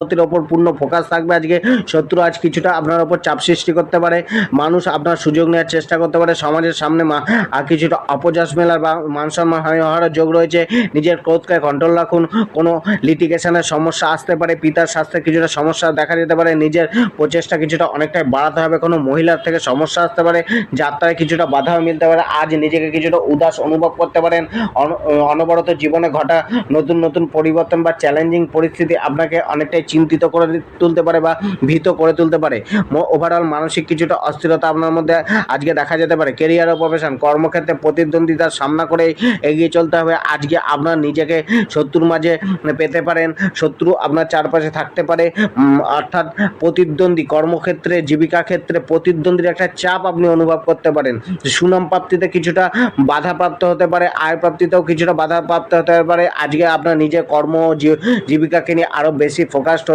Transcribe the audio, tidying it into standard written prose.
উন্নতির ওপর পূর্ণ ফোকাস থাকবে। আজকে শত্রু আজ কিছুটা আপনার ওপর চাপ সৃষ্টি করতে পারে, মানুষ আপনার সুযোগ নেওয়ার চেষ্টা করতে পারে, সমাজের সামনে কিছুটা অপযশ মেলার বা মান সম্মান হানি হওয়ার যোগ রয়েছে। নিজের ক্রোধকে কন্ট্রোল রাখুন। কোনো লিটিগেশনের সমস্যা আসতে পারে, পিতার স্বাস্থ্যে কিছুটা সমস্যা দেখা যেতে পারে, নিজের প্রচেষ্টা কিছুটা অনেকটাই বাড়াতে হবে। কোনো মহিলার থেকে সমস্যা আসতে পারে, যাত্রায় কিছুটা বাধাও মিলতে পারে। আজ নিজেকে কিছুটা উদাস অনুভব করতে পারেন। অনবরত জীবনে ঘটা নতুন নতুন পরিবর্তন বা চ্যালেঞ্জিং পরিস্থিতি আপনাকে অনেকটাই চিন্তিত করে তুলতে পারে বা ভীত করে তুলতে পারে। ওভারঅল মানসিক কিছুটা অস্থিরতা আপনার মধ্যে আজকে দেখা যেতে পারে। কেরিয়ার ও প্রফেশন, কর্মক্ষেত্রে প্রতিদ্বন্দ্বিতার সামনা করে এগিয়ে চলতে হবে। আজকে আপনার নিজেকে শত্রুর মাঝে পেতে পারেন, শত্রু আপনার চারপাশে থাকতে পারে। অর্থাৎ প্রতিদ্বন্দ্বী, কর্মক্ষেত্রে জীবিকা ক্ষেত্রে প্রতিদ্বন্দ্বীর একটা চাপ আপনি অনুভব করতে পারেন। সুনাম প্রাপ্তিতে কিছুটা বাধাপ্রাপ্ত হতে পারে, আয় প্রাপ্তিতেও কিছুটা বাধাপ্রাপ্ত হতে পারে। আজকে আপনার নিজের কর্ম জীবিকাকে নিয়ে আরও বেশি ফোকাস